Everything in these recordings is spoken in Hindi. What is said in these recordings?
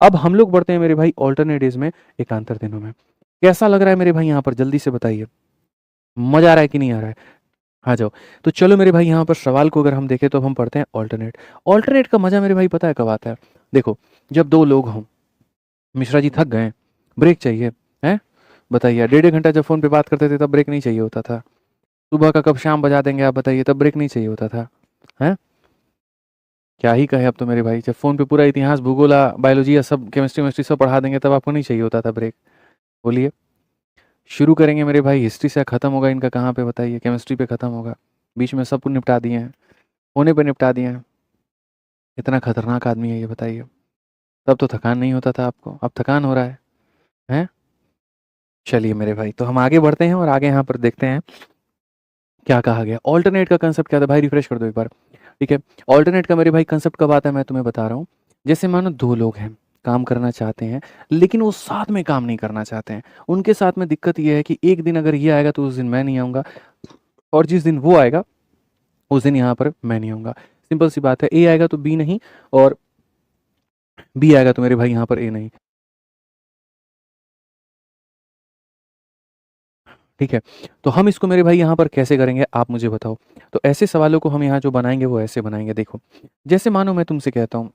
अब हम लोग बढ़ते हैं मेरे भाई ऑल्टरनेट डेज में एकांतर दिनों में। कैसा लग रहा है मेरे भाई यहाँ पर, जल्दी से बताइए, मजा आ रहा है कि नहीं आ रहा है? आ जाओ। तो चलो मेरे भाई यहाँ पर सवाल को अगर हम देखें तो अब हम पढ़ते हैं ऑल्टरनेट। ऑल्टरनेट का मजा मेरे भाई पता है कब आता है? देखो, जब दो लोग हों, मिश्रा जी थक गए, ब्रेक चाहिए, हैं? बताइए, डेढ़ घंटा जब फोन पे बात करते थे तब ब्रेक नहीं चाहिए होता था। सुबह का कब शाम बजा देंगे आप बताइए, तब ब्रेक नहीं चाहिए होता था, हैं? क्या ही कहे अब तो मेरे भाई, जब फ़ोन पे पूरा इतिहास, भूगोल, बायोलॉजी या सब केमिस्ट्री वेमिस्ट्री सब पढ़ा देंगे तब आपको नहीं चाहिए होता था ब्रेक। बोलिए, शुरू करेंगे मेरे भाई हिस्ट्री से, ख़त्म होगा इनका कहाँ पे बताइए? केमिस्ट्री पे ख़त्म होगा। बीच में सब कुछ निपटा दिए हैं, होने पे निपटा दिए हैं। इतना खतरनाक आदमी है ये बताइए। तब तो थकान नहीं होता था आपको, अब थकान हो रहा है, हैं? चलिए मेरे भाई, तो हम आगे बढ़ते हैं और आगे यहाँ पर देखते हैं क्या कहा गया। ऑल्टरनेट का कंसेप्ट क्या था भाई, रिफ्रेश कर दो एक बार। ठीक है, ऑल्टरनेट का मेरे भाई कंसेप्ट कब आता है मैं तुम्हें बता रहा हूँ। जैसे मानो दो लोग हैं, काम करना चाहते हैं, लेकिन वो साथ में काम नहीं करना चाहते हैं। उनके साथ में दिक्कत ये है कि एक दिन अगर ये आएगा तो उस दिन मैं नहीं आऊँगा, और जिस दिन वो आएगा उस दिन यहाँ पर मैं नहीं आऊँगा। सिंपल सी बात है, ए आएगा तो बी नहीं, और बी आएगा तो मेरे भाई यहाँ पर ए नहीं। ठीक है, तो हम इसको मेरे भाई यहाँ पर कैसे करेंगे आप मुझे बताओ। तो ऐसे सवालों को हम यहाँ जो बनाएँगे वो ऐसे बनाएँगे, देखो। जैसे मानो मैं तुमसे कहता हूँ,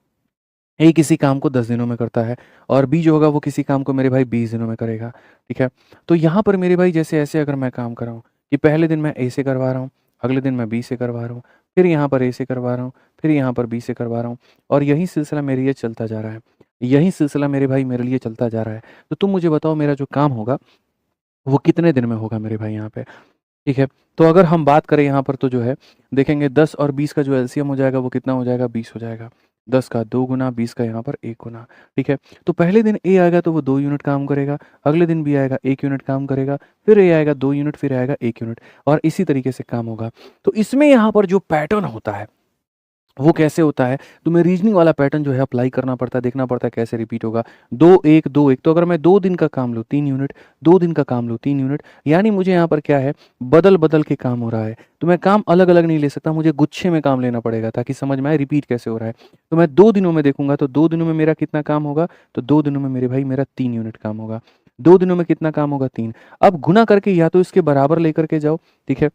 ए किसी काम को 10 दिनों में करता है और बी जो होगा वो किसी काम को मेरे भाई 20 दिनों में करेगा, ठीक है? तो यहाँ पर मेरे भाई जैसे ऐसे अगर मैं काम कर रहा हूँ कि पहले दिन मैं ए से करवा रहा हूँ, अगले दिन मैं बी से करवा रहा हूँ, फिर यहाँ पर ए से करवा रहा हूँ, फिर यहाँ पर बी से करवा रहा हूँ, और यही सिलसिला मेरे लिए चलता जा रहा है। यही सिलसिला मेरे भाई मेरे लिए चलता जा रहा है। तो तुम मुझे बताओ मेरा जो काम होगा, वो कितने दिन में होगा मेरे भाई यहाँ पे? ठीक है, तो अगर हम बात करें यहाँ पर तो जो है, देखेंगे 10 और 20 का जो एलसीएम हो जाएगा वो कितना हो जाएगा? 20 हो जाएगा। 10 का 2 गुना, 20 का यहाँ पर 1 गुना, ठीक है? तो पहले दिन ए आएगा तो वो 2 यूनिट काम करेगा, अगले दिन बी आएगा 1 यूनिट काम करेगा, फिर ए आएगा 2 यूनिट, फिर आएगा 1 यूनिट, और इसी तरीके से काम होगा। तो इसमें यहाँ पर जो पैटर्न होता है, वो कैसे होता है? तुम्हें रीज़निंग वाला पैटर्न जो है अप्लाई करना पड़ता है, देखना पड़ता है कैसे रिपीट होगा। 2-1, 2-1, तो अगर मैं 2 दिन का काम लूँ 3 यूनिट, 2 दिन का काम लूँ 3 यूनिट, यानी मुझे यहाँ पर क्या है, बदल-बदल के काम हो रहा है। तो मैं काम अलग-अलग नहीं ले सकता, मुझे गुच्छे में काम लेना पड़ेगा ताकि समझ में आए रिपीट कैसे हो रहा है। तो मैं 2 दिनों में देखूँगा तो 2 दिनों में मेरा कितना काम होगा? तो 2 दिनों में मेरे भाई मेरा 3 यूनिट काम होगा। 2 दिनों में कितना काम होगा? 3। अब गुणा करके या तो इसके बराबर लेकर के जाओ, ठीक है?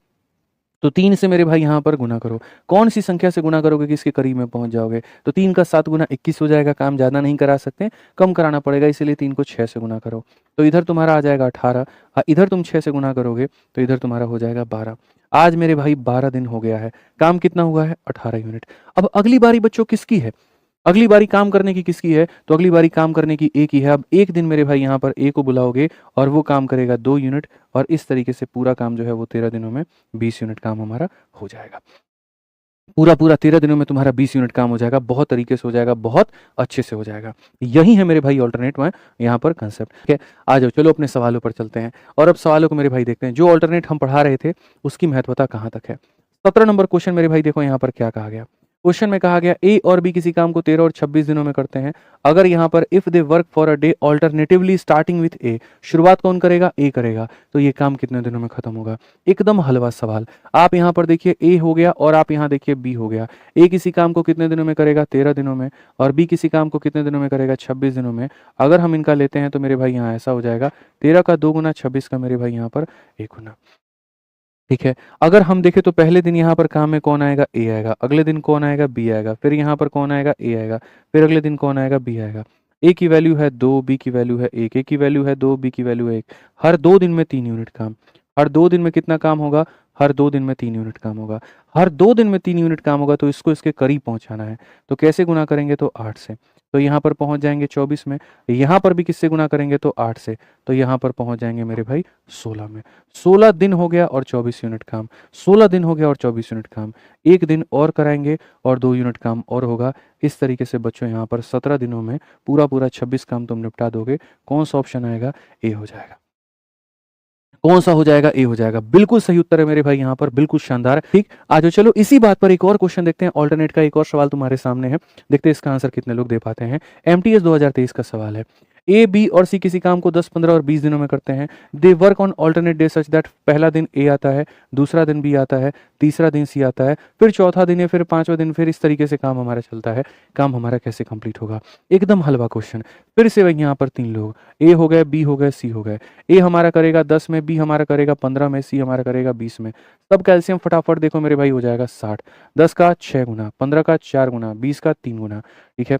तो 3 से मेरे भाई यहाँ पर गुणा करो। कौन-सी संख्या से गुणा करोगे कि इसके करीब में पहुँच जाओगे? तो 3 का 7 गुना 21 हो जाएगा, काम ज़्यादा नहीं करा सकते, कम कराना पड़ेगा, इसीलिए 3 को 6 से गुणा करो। तो इधर तुम्हारा आ जाएगा 18, इधर तुम 6 से गुणा करोगे तो इधर तुम्हारा हो जाएगा 12। आज मेरे भाई 12 दिन हो गया है, काम कितना हुआ है? 18 यूनिट। अब अगली बारी बच्चों किसकी है? अगली बारी काम करने की किसकी है? तो अगली बारी काम करने की ए की है। अब एक दिन मेरे भाई यहाँ पर ए को बुलाओगे और वो काम करेगा 2 यूनिट, और इस तरीके से पूरा काम जो है वो 13 दिनों में 20 यूनिट काम हमारा हो जाएगा। पूरा-पूरा 13 दिनों में तुम्हारा 20 यूनिट काम हो जाएगा, बहुत तरीके से हो जाएगा, बहुत अच्छे से हो जाएगा। यही है मेरे भाई अल्टरनेट में यहाँ पर कांसेप्ट, ठीक है? आ जाओ, चलो अपने सवालों पर चलते हैं और अब सवालों को मेरे भाई देखते हैं। जो अल्टरनेट हम पढ़ा रहे थे उसकी महत्वता कहाँ तक है? 17 नंबर क्वेश्चन मेरे भाई देखो यहाँ पर क्या कहा गया। क्वेश्चन में कहा गया ए और बी किसी काम को 13 और 26 दिनों में करते हैं। अगर यहाँ पर if they work for a day alternatively starting with A, शुरुआत कौन करेगा? ए करेगा। तो ये काम कितने दिनों में खत्म होगा? एकदम हलवा सवाल। आप यहाँ पर देखिए ए हो गया और आप यहाँ देखिए बी हो गया। ए किसी काम को कितने दिनों में करेगा? 13 दिनों में, और बी किसी काम को कितने दिनों में करेगा? 26 दिनों में। अगर हम इनका लेते हैं तो मेरे भाई यहाँ ऐसा हो जाएगा, 13 का 2 गुना, 26 का मेरे भाई यहाँ पर 1 गुना। ठीक है, अगर हम देखें तो पहले दिन यहाँ पर काम में कौन आएगा? ए आएगा, अगले दिन कौन आएगा? बी आएगा, फिर यहाँ पर कौन आएगा? ए आएगा, फिर अगले दिन कौन आएगा? बी आएगा। ए की वैल्यू है 2, बी की वैल्यू है 1, ए की वैल्यू है 2, बी की वैल्यू है 1। हर 2 दिन में 3 यूनिट काम। हर 2 दिन में कितना काम होगा? हर 2 दिन में 3 यूनिट काम होगा। हर 2 दिन में 3 यूनिट काम होगा तो इसको इसके करीब पहुँचाना है। तो कैसे गुणा करेंगे? तो 8 से। तो यहाँ पर पहुँच जाएँगे 24 में, यहाँ पर भी किससे गुणा करेंगे? तो 8 से। तो यहाँ पर पहुँच जाएँगे मेरे भाई 16 में। 16 दिन हो गया और 24 यूनिट काम, 16 दिन हो गया और 24 यूनिट काम। 1 दिन और कराएँगे और 2 यूनिट काम और होगा। इस तरीके से बच्चों यहाँ पर 17 दिनों में पूरा-पूरा 26 काम तुम निपटा दोगे। कौन-सा ऑप्शन आएगा? ए हो जाएगा। कौन-सा हो जाएगा? ए हो जाएगा। बिल्कुल सही उत्तर है मेरे भाई यहाँ पर, बिल्कुल शानदार। ठीक, आ जाओ चलो इसी बात पर एक और क्वेश्चन देखते हैं। अल्टरनेट का एक और सवाल तुम्हारे सामने है। देखते हैं इसका आंसर कितने लोग दे पाते हैं। एमटीएस 2023 का सवाल है। ए, बी और सी किसी काम को 10, 15 और 20 दिनों में करते हैं। They work on alternate day such that पहला दिन ए आता है, दूसरा दिन बी आता है, तीसरा दिन सी आता है, फिर चौथा दिन या फिर पांचवा दिन, फिर इस तरीके से काम हमारा चलता है। काम हमारा कैसे कंप्लीट होगा? एकदम हलवा क्वेश्चन। फिर से वही यहाँ पर 3 लोग, ए हो गए, बी हो गए, सी हो गए। ए हमारा करेगा 10 में, बी हमारा करेगा 15 में, सी हमारा करेगा 20 में। सब कैल्शियम फटाफट देखो मेरे भाई हो जाएगा 60। 10 का 6 गुना, 15 का 4 गुना, 20 का 3 गुना। ठीक है,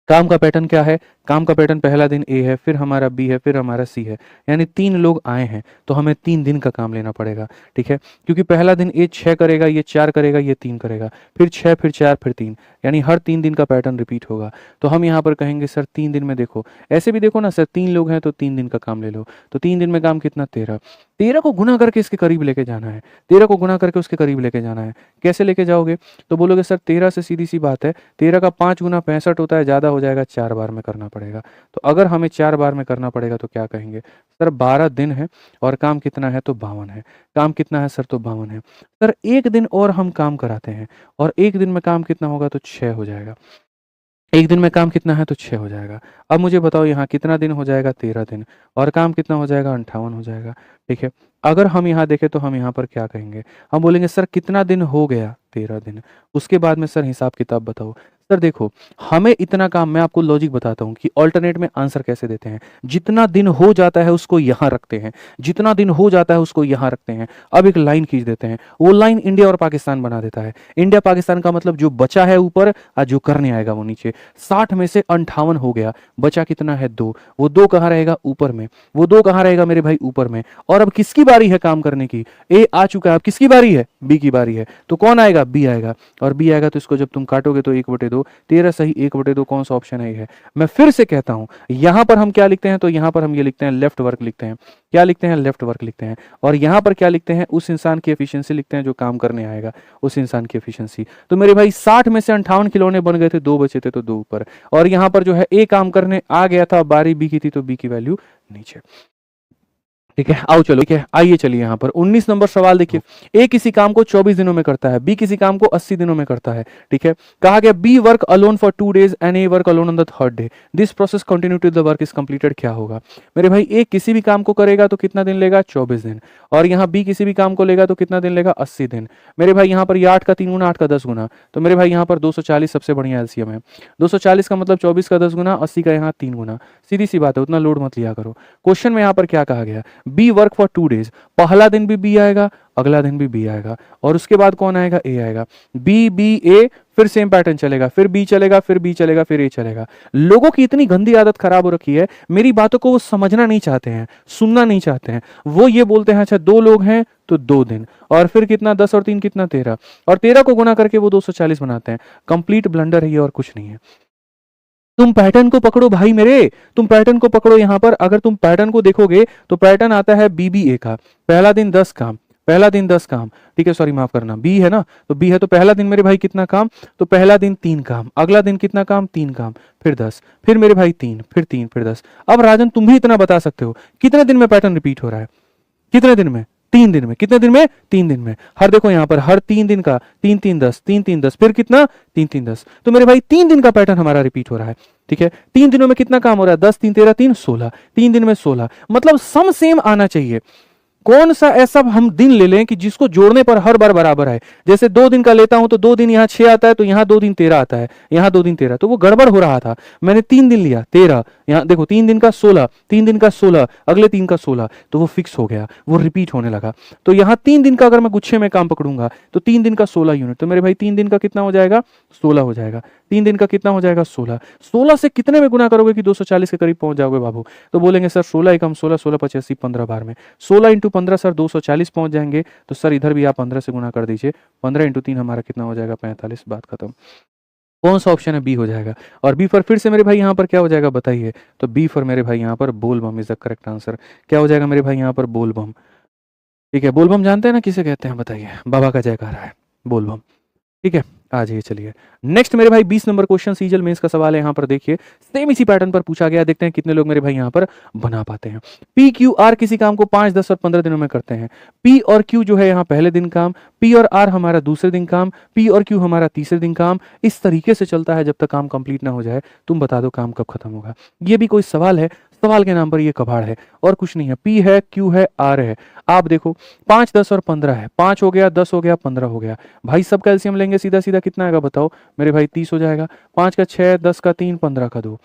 काम का पैटर्न क्या है? काम का पैटर्न पहला दिन ए है, फिर हमारा बी है, फिर हमारा सी है, यानी 3 लोग आए हैं तो हमें 3 दिन का काम लेना पड़ेगा। ठीक है, क्योंकि पहला दिन ए 6 करेगा, ये 4 करेगा, ये 3 करेगा, फिर 6, फिर 4, फिर 3, यानी हर 3 दिन का पैटर्न रिपीट होगा। तो हम यहाँ पर कहेंगे सर 3 दिन में देखो, ऐसे भी देखो ना सर, 3 लोग हैं तो 3 दिन का काम ले लो। तो 3 दिन में काम कितना? 13। 13 को गुना करके इसके करीब लेके जाना है, 13 को गुना करके उसके करीब लेके जाना है। कैसे लेके जाओगे? तो बोलोगे सर 13 से सीधी सी बात है, 13 का 5 गुना 65 होता है, ज़्यादा हो जाएगा, 4 बार में करना पड़ेगा। तो अगर हमें 4 बार में करना पड़ेगा तो क्या कहेंगे? सर 12 दिन है और काम कितना है? तो 52 है। काम कितना है सर? तो 52 है। सर 1 दिन और हम काम कराते हैं और 1 दिन में काम कितना होगा? तो 6 हो जाएगा। 1 दिन में काम कितना है? तो 6 हो जाएगा। अब मुझे बताओ यहाँ कितना दिन हो जाएगा? 13 दिन, और काम कितना हो जाएगा? 58 हो जाएगा। ठीक है, अगर हम यहाँ देखें तो हम यहाँ पर क्या कहेंगे? हम बोलेंगे सर कितना दिन हो गया? 13 दिन। उसके बाद में सर हिसाब किताब बताओ। सर देखो, हमें इतना काम, मैं आपको लॉजिक बताता हूँ कि अल्टरनेट में आंसर कैसे देते हैं। जितना दिन हो जाता है उसको यहाँ रखते हैं, जितना दिन हो जाता है उसको यहाँ रखते हैं। अब एक लाइन खींच देते हैं, वो लाइन इंडिया और पाकिस्तान बना देता है। इंडिया पाकिस्तान का मतलब जो बचा है ऊपर और जो करने आएगा वो नीचे। 60 में से 58 हो गया, बचा कितना है? 2। वो 2 कहाँ रहेगा? ऊपर में। वो 2 कहाँ रहेगा मेरे भाई? ऊपर में। और अब किसकी बारी है काम करने की? ए आ चुका है, अब किसकी बारी है? बी की बारी है। तो कौन आएगा? बी आएगा। और बी आएगा तो इसको जब तुम काटोगे तो 1/2, 13 सही 1/2, कौन सा ऑप्शन है? ये है। मैं फिर से कहता हूं, यहां पर हम क्या लिखते हैं? तो यहां पर हम ये लिखते हैं लेफ्ट वर्क लिखते हैं। क्या लिखते हैं? लेफ्ट वर्क लिखते हैं। और यहां पर क्या लिखते हैं? उस इंसान की एफिशिएंसी लिखते हैं जो काम करने आएगा, उस इंसान की एफिशिएंसी। तो मेरे भाई 60 में से 58 खिलौने बन गए थे, 2 बचे थे तो 2 ऊपर। और यहां पर जो है ए काम करने आ गया था, बारी बी की थी तो बी की वैल्यू नीचे। ठीक है, आओ चलो, ठीक है, आइए चलिए यहाँ पर 19 नंबर सवाल देखिए। ए किसी काम को 24 दिनों में करता है, बी किसी काम को 80 दिनों में करता है। ठीक है, कहा गया B work alone for 2 days and A work alone on the third day, this process continue till the work is completed. क्या होगा? मेरे भाई ए किसी भी काम को करेगा तो कितना दिन लेगा? 24 दिन। और यहाँ बी किसी भी काम को लेगा तो कितना दिन लेगा? 80 दिन। मेरे भाई यहाँ पर ये 8 का 3 गुना, 8 का 10 गुना, तो मेरे भाई यहाँ पर 240 सबसे बढ़िया एलसीएम है। 240 का मतलब 24 का 10 गुना, 80 का यहाँ 3 गुना। सीधी सी बात है, उतना लोड मत लिया करो। क्वेश्चन में यहाँ पर क्या कहा गया? बी वर्क फॉर 2 डेज, पहला दिन भी बी आएगा, अगला दिन भी बी आएगा, और उसके बाद कौन आएगा? ए आएगा। बी बी ए, फिर सेम पैटर्न चलेगा, फिर बी चलेगा, फिर बी चलेगा, फिर ए चलेगा। लोगों की इतनी गंदी आदत खराब हो रखी है, मेरी बातों को वो समझना नहीं चाहते हैं, सुनना नहीं चाहते हैं। वो ये बोलते हैं अच्छा 2 लोग हैं तो 2 दिन, और फिर कितना? 10 और 3 कितना? 13, और 13 को गुना करके वो 240 बनाते हैं। कंप्लीट ब्लंडर है ये, और कुछ नहीं है। तुम पैटर्न को पकड़ो भाई मेरे, तुम पैटर्न को पकड़ो। यहां पर अगर तुम पैटर्न को देखोगे तो पैटर्न आता है बीबीए का। पहला दिन 10 काम, पहला दिन 10 काम, ठीक है, सॉरी माफ करना, बी है ना, तो बी है तो पहला दिन मेरे भाई कितना काम? तो पहला दिन 3 काम, अगला दिन कितना काम? 3 काम, फिर 10, फिर मेरे भाई 3, फिर 3, फिर 10। अब राजन तुम भी इतना बता सकते हो कितने दिन में पैटर्न रिपीट हो रहा है? कितने दिन में? 3 दिन में। कितने दिन में? 3 दिन में। हर देखो यहाँ पर हर 3 दिन का 3 3 10, 3 3 10, फिर कितना? 3 3 10। तो मेरे भाई 3 दिन का पैटर्न हमारा रिपीट हो रहा है। ठीक है, 3 दिनों में कितना काम हो रहा है? 10 3 13 3 16, 3 दिन में 16, मतलब सम सेम आना चाहिए। कौन सा ऐसा हम दिन ले लें कि जिसको जोड़ने पर हर बार बराबर आए? जैसे 2 दिन का लेता हूं तो 2 दिन यहाँ 6 आता है, तो यहाँ 2 दिन 13 आता है, यहाँ 2 दिन 13, तो वो गड़बड़ हो रहा था। मैंने 3 दिन लिया 13, यहाँ देखो 3 दिन का 16, 3 दिन का 16, अगले 3 का 16, तो वो फिक्स हो गया, वो रिपीट होने लगा। तो यहाँ 3 दिन का अगर मैं गुच्छे में काम पकड़ूंगा तो 3 दिन का 16 यूनिट, तो मेरे भाई 3 दिन का कितना हो जाएगा? 16 हो जाएगा। 3 दिन का कितना हो जाएगा? 16। 16 से कितने में गुना करोगे कि 240 के करीब पहुंच जाओगे बाबू? तो बोलेंगे सर 16 एकम 16, 16 85, 15 बार में 16 इंटू 15 सर 240 पहुंच जाएंगे। तो सर इधर भी आप 15 से गुना कर दीजिए, 15 इंटू 3 हमारा कितना हो जाएगा? 45, बात खत्म। कौन सा ऑप्शन है? बी हो जाएगा। और बी फॉर फिर से मेरे भाई यहाँ पर क्या हो जाएगा बताइए? तो बी फॉर मेरे भाई यहाँ पर बोल बम इज द करेक्ट आंसर। क्या हो जाएगा मेरे भाई यहाँ पर? बोल बम। ठीक है, बोल बम जानते हैं ना किसे कहते हैं? बताइए। बाबा का जयकारा है बोल बम। ठीक है, आ जाइए चलिए। नेक्स्ट मेरे भाई 20 नंबर क्वेश्चन सीजल मेंस का सवाल है, यहाँ पर देखिए सेम इसी पैटर्न पर पूछा गया, देखते हैं कितने लोग मेरे भाई यहाँ पर बना पाते हैं। पी क्यू आर किसी काम को 5, 10 और 15 दिनों में करते हैं। पी और क्यू जो है यहाँ पहले दिन काम, पी और आर हमारा दूसरे दिन काम, पी और क्यू हमारा तीसरे दिन काम। इस तरीके से चलता है जब तक काम कंप्लीट ना हो जाए। तुम बता दो काम कब खत्म होगा। ये भी कोई सवाल है? सवाल के नाम पर ये कबाड़ है और कुछ नहीं है। पी है, क्यू है, आर है। आप देखो 5, 10 और 15 है, 5 हो गया, 10 हो गया, 15 हो गया। भाई सब कैल्शियम लेंगे, सीधा सीधा कितना आएगा बताओ मेरे भाई? 30 हो जाएगा। 5 का 6, 10 का 3, 15 का 2।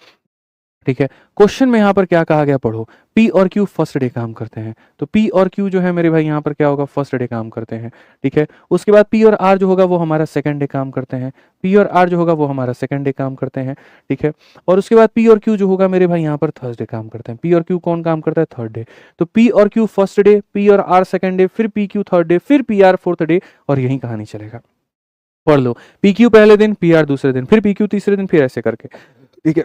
ठीक है, क्वेश्चन में यहाँ पर क्या कहा गया पढ़ो। पी और क्यू फर्स्ट डे काम करते हैं, तो पी और क्यू जो है मेरे भाई यहाँ पर क्या होगा? फर्स्ट डे काम करते हैं। ठीक है, उसके बाद पी और आर जो होगा वो हमारा सेकंड डे काम करते हैं। पी और आर जो होगा वो हमारा सेकंड डे काम करते हैं। ठीक है, और उसके बाद पी और क्यू जो होगा मेरे भाई यहाँ पर थर्सडे काम करते हैं। पी और क्यू कौन काम करता है? Third day. तो पी और क्यू फर्स्ट डे, पी और आर सेकंड डे, फिर पी क्यू थर्ड डे, फिर पी आर फोर्थ डे, और यही कहानी चलेगा। पढ़ लो, पी क्यू पहले दिन, पी आर दूसरे दिन, फिर पी क्यू तीसरे दिन, फिर ऐसे करके। ठीक है,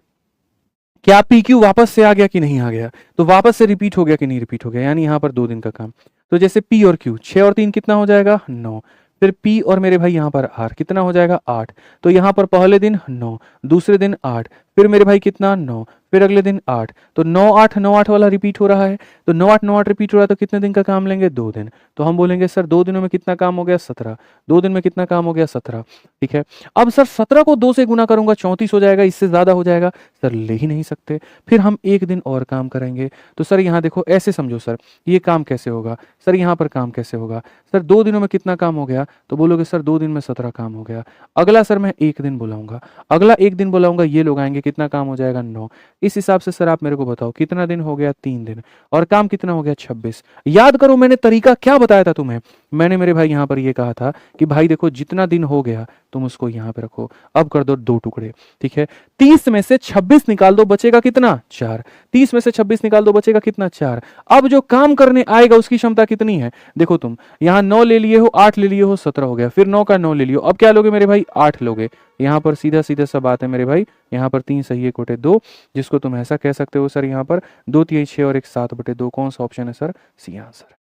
क्या पी क्यू वापस से आ गया कि नहीं आ गया? तो वापस से रिपीट हो गया कि नहीं रिपीट हो गया? यानी यहाँ पर 2 दिन का काम। तो जैसे पी और क्यू 6 और 3 कितना हो जाएगा? 9। फिर पी और मेरे भाई यहाँ पर आर कितना हो जाएगा? 8। तो यहाँ पर पहले दिन 9, दूसरे दिन 8, फिर मेरे भाई कितना? 9, फिर अगले दिन 8। तो 9 8 9 8 वाला रिपीट हो रहा है। तो 9 8 9 8 रिपीट हो रहा है, तो कितने दिन का काम लेंगे? 2 दिन। तो हम बोलेंगे सर 2 दिनों में कितना काम हो गया? 17। 2 दिन में कितना काम हो गया? 17। ठीक है, अब सर 17 को 2 से गुना करूंगा 34 हो जाएगा, इससे ज्यादा हो जाएगा। सर ले ही नहीं सकते। फिर हम 1 दिन और काम करेंगे। तो सर यहाँ देखो ऐसे समझो सर, ये काम कैसे होगा? सर यहाँ पर काम कैसे होगा? सर 2 दिनों में कितना काम हो गया? तो बोलोगे सर 2 दिन में 17 काम हो गया। अगला सर मैं 1 दिन बुलाऊंगा, अगला 1 दिन बुलाऊंगा, ये लोग आएंगे, कितना काम हो जाएगा? 9। इस हिसाब से सर आप मेरे को बताओ कितना दिन हो गया? 3 दिन। और काम कितना हो गया? 26। याद करो मैंने तरीका क्या बताया था तुम्हें। मैंने मेरे भाई यहाँ पर ये कहा था कि भाई देखो जितना दिन हो गया तुम उसको यहाँ पे रखो, अब कर दो 2 टुकड़े। ठीक है, 30 में से 26 निकाल दो, बचेगा कितना? 4। 30 में से 26 निकाल दो, बचेगा कितना? 4। अब जो काम करने आएगा उसकी क्षमता कितनी है? देखो तुम यहाँ 9 ले लिए हो, 8 ले लिए हो, 17 हो गया, फिर 9 का 9 ले लियो, अब क्या लोगे मेरे भाई? 8 लोगे। यहाँ पर सीधा सीधा सब बात है मेरे भाई, यहाँ पर 3 सही 1 बटे 2, जिसको तुम ऐसा कह सकते हो सर यहाँ पर 2 3 6 और 1 7 बटे 2। कौन सा ऑप्शन है सर? C answer.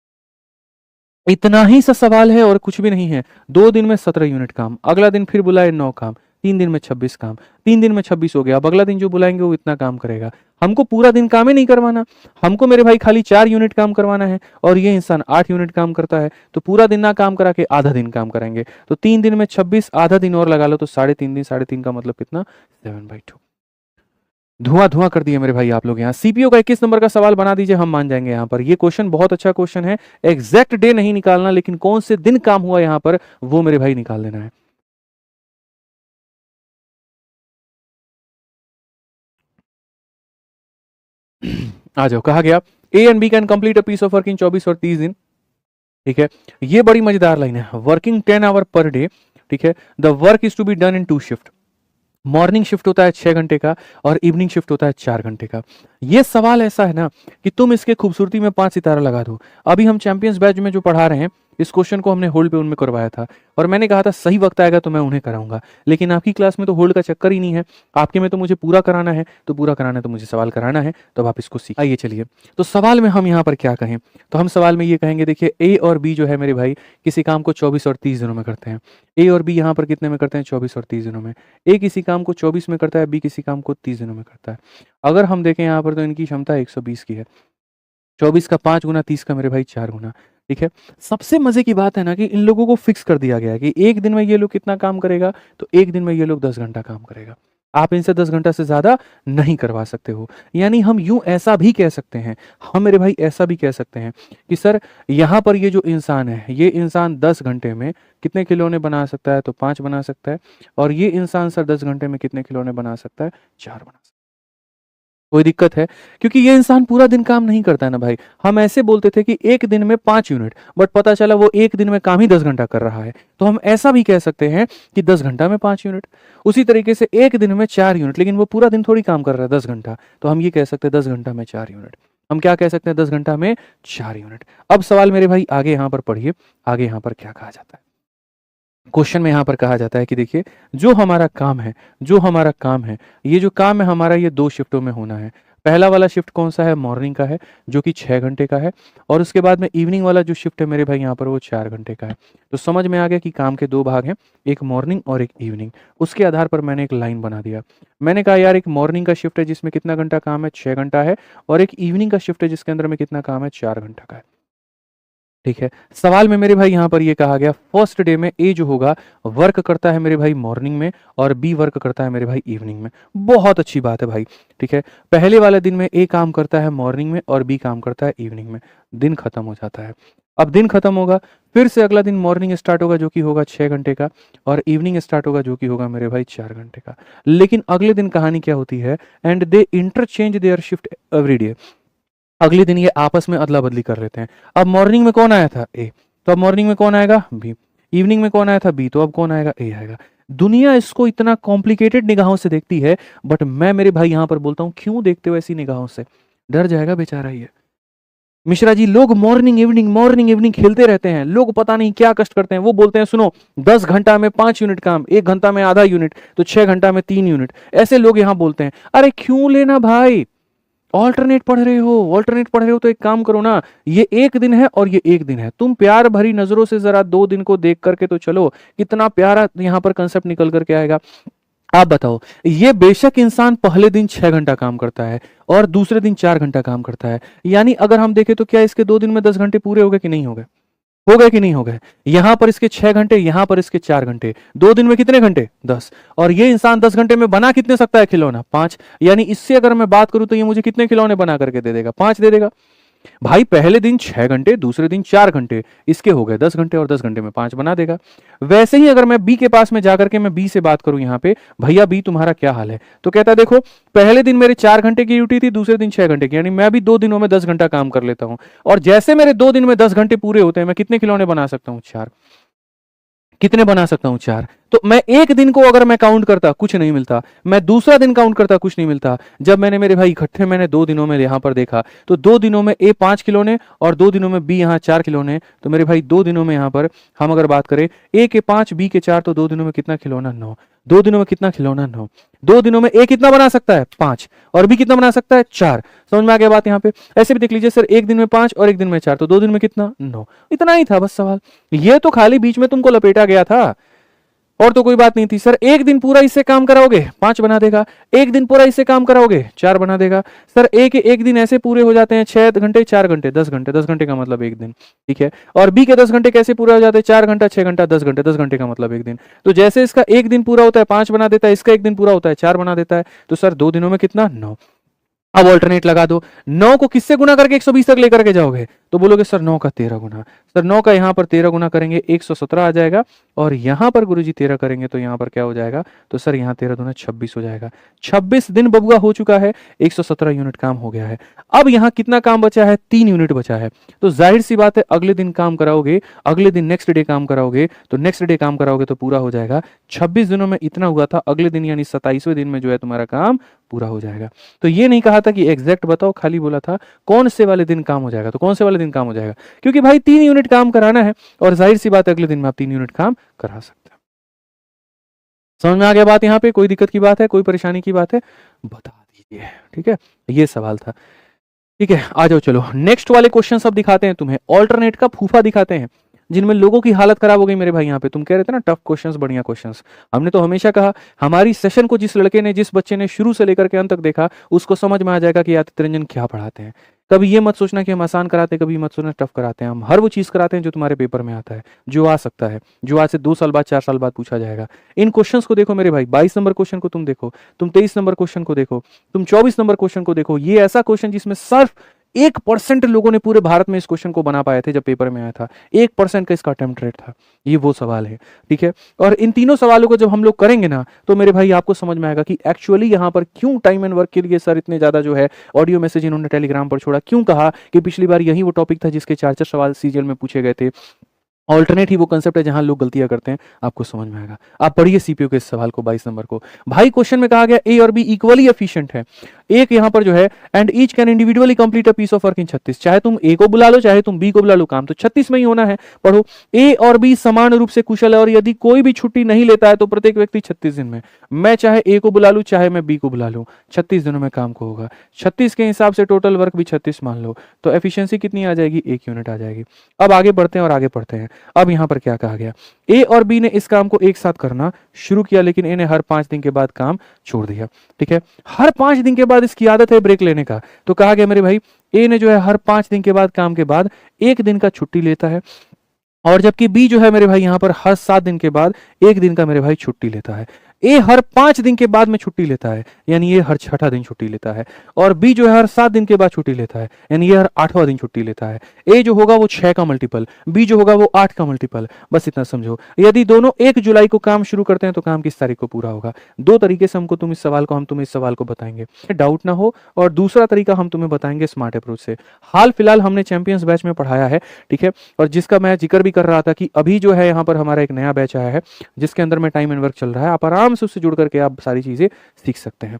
इतना ही सा सवाल है और कुछ भी नहीं है। 2 दिन में 17 यूनिट काम, अगला दिन फिर बुलाए 9 काम, 3 दिन में 26 काम, 3 दिन में 26 हो गया। अब अगला दिन जो बुलाएंगे वो इतना काम करेगा। हमको पूरा दिन काम ही नहीं करवाना, हमको मेरे भाई खाली 4 यूनिट काम करवाना है, और ये इंसान 8 यूनिट काम करता है। तो पूरा दिन ना काम करा के आधा दिन काम कराएंगे। तो 3 दिन में 26, आधा दिन और लगा लो तो 3.5 दिन। 3.5 का मतलब कितना? 7/2। धुआं धुआं कर दिए मेरे भाई आप लोग। यहाँ सीपीओ का 21 नंबर का सवाल बना दीजिए, हम मान जाएंगे। यहाँ पर ये क्वेश्चन बहुत अच्छा क्वेश्चन है। एग्जैक्ट डे नहीं निकालना, लेकिन कौन से दिन काम हुआ यहाँ पर वो मेरे भाई निकाल देना है। आ जाओ, कहा गया A and B can complete a piece of work in 24 और 30 दिन। ठीक है, ये बड़ी मजेदार लाइन है। Working 10 hour per day. ठीक है, the work is to be done in 2 shift. Morning shift होता है 6 घंटे का और इवनिंग शिफ्ट होता है 4 घंटे का। ये सवाल ऐसा है ना कि तुम इसके खूबसूरती में 5 सितारा लगा दो। अभी हम चैंपियंस बैच में जो पढ़ा रहे हैं, इस क्वेश्चन को हमने होल्ड पे उनमें करवाया था, और मैंने कहा था सही वक्त आएगा तो मैं उन्हें कराऊंगा। लेकिन आपकी क्लास में तो होल्ड का चक्कर ही नहीं है, आपके में तो मुझे पूरा कराना है, तो पूरा कराना है तो मुझे सवाल कराना है, तो अब आप इसको सीख आइए। चलिए, तो सवाल में हम यहाँ पर क्या कहें? तो हम सवाल में ये कहेंगे, देखिए ए और बी जो है मेरे भाई किसी काम को 24 और 30 दिनों में करते हैं। ए और बी यहाँ पर कितने में करते हैं? 24 और 30 दिनों में। ए किसी काम को 24 में करता है, बी किसी काम को 30 दिनों में करता है। अगर हम देखें यहाँ पर तो इनकी क्षमता 120 की है। 24 का 5 गुना, 30 का मेरे भाई 4 गुना। ठीक है, सबसे मजे की बात है ना कि इन लोगों को फिक्स कर दिया गया है कि एक दिन में ये लोग कितना काम करेगा, तो एक दिन में ये लोग 10 घंटा काम करेगा। आप इनसे 10 घंटा से ज्यादा नहीं करवा सकते हो। यानी हम यूं ऐसा भी कह सकते हैं, हम मेरे भाई ऐसा भी कह सकते हैं कि सर यहाँ पर ये जो इंसान है, ये इंसान 10 घंटे में कितने खिलौने बना सकता है? तो 5 बना सकता है। और ये इंसान सर 10 घंटे में कितने खिलौने बना सकता है? 4 बना सकता है। कोई दिक्कत है? क्योंकि ये इंसान पूरा दिन काम नहीं करता है ना भाई। हम ऐसे बोलते थे कि एक दिन में 5 यूनिट, बट पता चला वो एक दिन में काम ही 10 घंटा कर रहा है। तो हम ऐसा भी कह सकते हैं कि 10 घंटा में 5 यूनिट। उसी तरीके से एक दिन में 4 यूनिट, लेकिन वो पूरा दिन थोड़ी काम कर रहा है 10 घंटा। तो हम ये कह सकते हैं 10 घंटा में 4 यूनिट। हम क्या कह सकते हैं? 10 घंटा में 4 यूनिट। अब सवाल मेरे भाई आगे यहाँ पर पढ़िए, आगे यहाँ पर क्या कहा जाता है। क्वेश्चन में यहाँ पर कहा जाता है कि देखिए जो हमारा काम है, जो हमारा काम है, ये जो काम है हमारा, ये 2 शिफ्टों में होना है। पहला वाला शिफ्ट कौन सा है, मॉर्निंग का है जो कि 6 घंटे का है, और उसके बाद में इवनिंग वाला जो शिफ्ट है मेरे भाई यहाँ पर वो 4 घंटे का है। तो समझ में आ गया कि काम के 2 भाग हैं, एक मॉर्निंग और एक इवनिंग। उसके आधार पर मैंने एक लाइन बना दिया। मैंने कहा यार एक मॉर्निंग का शिफ्ट है जिसमें कितना घंटा काम है, 6 घंटा है, और एक इवनिंग का शिफ्ट है जिसके अंदर में कितना काम है, 4 घंटा का है। ठीक है, सवाल में मेरे भाई यहाँ पर ये कहा गया फर्स्ट डे में ए जो होगा वर्क करता है मेरे भाई मॉर्निंग में और बी वर्क करता है मेरे भाई इवनिंग में। बहुत अच्छी बात है भाई। ठीक है, पहले वाले दिन में ए काम करता है मॉर्निंग में और बी काम करता है इवनिंग में। दिन खत्म हो जाता है। अब दिन खत्म होगा, फिर से अगला दिन मॉर्निंग स्टार्ट होगा जो कि होगा 6 घंटे का, और इवनिंग स्टार्ट होगा जो कि होगा मेरे भाई 4 घंटे का। लेकिन अगले दिन कहानी क्या होती है, and they interchange their shift every day. अगले दिन ये आपस में अदला बदली कर लेते हैं। अब मॉर्निंग में कौन आया था, ए, तो अब मॉर्निंग में कौन आएगा, बी। इवनिंग में कौन आया था, बी, तो अब कौन आएगा, ए आएगा। दुनिया इसको इतना कॉम्प्लिकेटेड निगाहों से देखती है, बट मैं मेरे भाई यहां पर बोलता हूं क्यों देखते हो ऐसी निगाहों से, डर जाएगा बेचारा ये। मिश्रा जी, लोग मॉर्निंग इवनिंग खेलते रहते हैं, लोग पता नहीं क्या कष्ट करते हैं। वो बोलते हैं सुनो 10 घंटा में 5 यूनिट काम, 1 घंटा में आधा यूनिट, तो 6 घंटा में 3 यूनिट, ऐसे लोग यहां बोलते हैं। अरे क्यों लेना भाई, ऑल्टरनेट पढ़ रहे हो तो एक काम करो ना, ये एक दिन है और ये एक दिन है, तुम प्यार भरी नजरों से जरा 2 दिन को देख करके तो चलो, कितना प्यारा यहां पर कंसेप्ट निकल करके आएगा। आप बताओ, ये बेशक इंसान पहले दिन 6 घंटा काम करता है और दूसरे दिन 4 घंटा काम करता है, यानी अगर हम देखें तो क्या इसके 2 दिन में 10 घंटे पूरे हो गए कि नहीं हो गए, हो गए कि नहीं हो गए। यहां पर इसके 6 घंटे, यहां पर इसके 4 घंटे, 2 दिन में कितने घंटे, 10। और ये इंसान 10 घंटे में बना कितने सकता है खिलौना, 5। यानी इससे अगर मैं बात करूं तो ये मुझे कितने खिलौने बना करके दे देगा, 5 दे देगा। भाई पहले दिन 6 घंटे, दूसरे दिन 4 घंटे, इसके हो गए 10 घंटे, और 10 घंटे में 5 बना देगा। वैसे ही अगर मैं बी के पास में जाकर के मैं बी से बात करूं यहां पे, भैया बी तुम्हारा क्या हाल है, तो कहता है देखो पहले दिन मेरे 4 घंटे की ड्यूटी थी, दूसरे दिन 6 घंटे की, यानी मैं भी 2 दिनों में 10 घंटा काम कर लेता हूं, और जैसे मेरे 2 दिन में 10 घंटे पूरे होते हैं, मैं कितने खिलौने बना सकता हूं, 4। कितने बना सकता हूं, 4। तो मैं एक दिन को अगर मैं काउंट करता कुछ नहीं मिलता, मैं दूसरा दिन काउंट करता कुछ नहीं मिलता। जब मैंने मेरे भाई इकट्ठे मैंने 2 दिनों में यहां पर देखा, तो 2 दिनों में ए 5 खिलौने और 2 दिनों में बी यहां 4 खिलौने, तो मेरे भाई 2 दिनों में यहां पर हम अगर बात करें ए के 5 बी के 4, तो 2 दिनों में कितना खिलौना, 9। 2 दिनों में कितना खिलौना, 9। 2 दिनों में ए कितना बना सकता है, 5, और बी कितना बना सकता है, 4। समझ में आ गया बात यहाँ पे। ऐसे भी देख लीजिए सर, एक दिन में 5 और एक दिन में 4, तो 2 दिन में कितना, 9। इतना ही था बस सवाल, ये तो खाली बीच में तुमको लपेटा गया था, और तो कोई बात नहीं थी। सर एक दिन पूरा इससे काम कराओगे, 5 बना देगा। एक दिन पूरा इससे काम कराओगे, 4 बना देगा। सर एक दिन ऐसे पूरे हो जाते हैं, 6 घंटे 4 घंटे 10 घंटे, 10 घंटे का मतलब एक दिन। ठीक है, और बी के 10 घंटे कैसे पूरे हो जाते हैं, 4 घंटा 6 घंटा 10 घंटे, 10 घंटे का मतलब एक दिन। तो जैसे इसका एक दिन पूरा होता है 5 बना देता है, इसका एक दिन पूरा होता है 4 बना देता है। तो सर 2 दिनों में कितना, 9। अब ऑल्टरनेट लगा दो, 9 को किससे गुना करके 120 तक लेकर के जाओगे, तो बोलोगे सर 9 का 13 गुना। सर 9 का यहां पर 13 गुना करेंगे 117 आ जाएगा, और यहां पर गुरुजी 13 करेंगे तो यहां पर क्या हो जाएगा, तो सर यहां 13 दूना 26 हो जाएगा। 26 दिन बबुआ हो चुका है, 117 यूनिट काम हो गया है। अब यहां कितना काम बचा है, 3 यूनिट बचा है। तो जाहिर सी बात है अगले दिन काम कराओगे, अगले दिन नेक्स्ट डे काम कराओगे, तो नेक्स्ट डे काम कराओगे तो पूरा हो जाएगा। 26 दिनों में इतना हुआ था, अगले दिन यानी 27वें दिन में जो है तुम्हारा काम पूरा हो जाएगा। तो ये नहीं कहा था कि एग्जैक्ट बताओ, खाली बोला था कौन से वाले दिन काम हो जाएगा, तो कौन से वाले दिन काम हो जाएगा, क्योंकि भाई 3 यूनिट काम कराना है, और जाहिर सी बात है अगले दिन में आप 3 यूनिट काम करा सकते हैं। समझ में आ गया बात, यहाँ पे कोई दिक्कत की बात है, कोई परेशानी की बात है, बता दीजिए। ठीक है, ये सवाल था। ठीक है, आ जाओ, चलो नेक्स्ट वाले क्वेश्चन सब दिखाते हैं तुम्हें, ऑल्टरनेट का फूफा दिखाते हैं, जिनमें लोगों की हालत खराब हो गई मेरे भाई। यहाँ पे तुम कह रहे थे ना टफ क्वेश्चंस, बढ़िया क्वेश्चंस, हमने तो हमेशा कहा हमारी सेशन को जिस लड़के ने, जिस बच्चे ने शुरू से लेकर के अंत तक देखा, उसको समझ में आ जाएगा कि आदित्य रंजन क्या पढ़ाते हैं। कभी ये मत सोचना कि हम आसान कराते हैं, कभी मत सोचना टफ कराते हैं। हम हर वो चीज कराते हैं जो तुम्हारे पेपर में आता है, जो आ सकता है, जो आज से 2 साल बाद 4 साल बाद पूछा जाएगा। इन क्वेश्चंस को देखो मेरे भाई, 22 नंबर क्वेश्चन को तुम देखो, तुम 23 नंबर क्वेश्चन को देखो, तुम 24 नंबर क्वेश्चन को देखो। ये ऐसा क्वेश्चन जिसमें सिर्फ 1% लोगों ने पूरे भारत में इस क्वेश्चन को बना पाए थे जब पेपर में आया था, 1% का इसका अटेम्प्ट रेट था। ये वो सवाल है। ठीक है, और इन तीनों सवालों को जब हम लोग करेंगे ना, तो मेरे भाई आपको समझ में आएगा कि एक्चुअली यहाँ पर क्यों टाइम एंड वर्क के लिए सर इतने ज्यादा जो है ऑडियो मैसेज इन्होंने टेलीग्राम पर छोड़ा, क्यों कहा कि पिछली बार यही वो टॉपिक था जिसके 4-4 सवाल सीजीएल में पूछे गए थे। ऑल्टरनेट ही वो कंसेप्ट है जहां लोग गलतियां करते हैं, आपको समझ में आएगा। आप पढ़िए सीपीयू के इस सवाल को 22 नंबर को। भाई क्वेश्चन में कहा गया ए और बी इक्वली एफिशिएंट है, एक यहां पर जो है and each can individually complete a piece of work in 36। चाहे तुम ए को बुला लो चाहे तुम बी को बुला लो, काम तो 36 में ही होना है। पढ़ो, ए और बी समान रूप से कुशल है और यदि कोई भी छुट्टी नहीं लेता है तो प्रत्येक व्यक्ति 36 दिन में, मैं चाहे ए को बुला लूं चाहे मैं बी को बुला लूं, 36 दिनों में काम को होगा। 36 के हिसाब से टोटल वर्क भी 36 मान लो, तो एफिशिएंसी कितनी आ जाएगी, 1 यूनिट आ जाएगी। अब आगे बढ़ते हैं और आगे पढ़ते हैं। अब यहां पर क्या कहा गया, ए और बी ने इस काम को एक साथ करना शुरू किया लेकिन ए ने हर 5 दिन के बाद काम छोड़ दिया। ठीक है, हर 5 दिन के बाद इसकी आदत है ब्रेक लेने का, तो कहा गया मेरे भाई ए ने जो है हर 5 दिन के बाद काम के बाद 1 दिन का छुट्टी लेता है, और जबकि बी जो है मेरे भाई यहां पर हर 7 दिन के बाद 1 दिन का मेरे भाई छुट्टी लेता है। ए हर 5 दिन के बाद में छुट्टी लेता है, यानी ये हर 6ठा दिन छुट्टी लेता है, और बी जो है हर 7 दिन के बाद छुट्टी लेता है, यानी ये हर 8वां दिन छुट्टी लेता है। ए जो होगा वो 6 का मल्टीपल, बी जो होगा वो 8 का मल्टीपल, बस इतना समझो। यदि दोनों 1 जुलाई को काम शुरू करते हैं तो काम किस तारीख को पूरा होगा। 2 तरीके से हम तुम्हें इस सवाल को बताएंगे, डाउट ना हो, और दूसरा तरीका हम तुम्हें बताएंगे स्मार्ट अप्रोच से। हाल फिलहाल हमने चैंपियंस बैच में पढ़ाया है, ठीक है, और जिसका मैं जिक्र भी कर रहा था कि अभी जो है यहाँ पर हमारा एक नया बैच आया है जिसके अंदर में टाइम एंड वर्क चल रहा है, आप आराम से उससे जुड़ करके आप सारी चीजें सीख सकते हैं।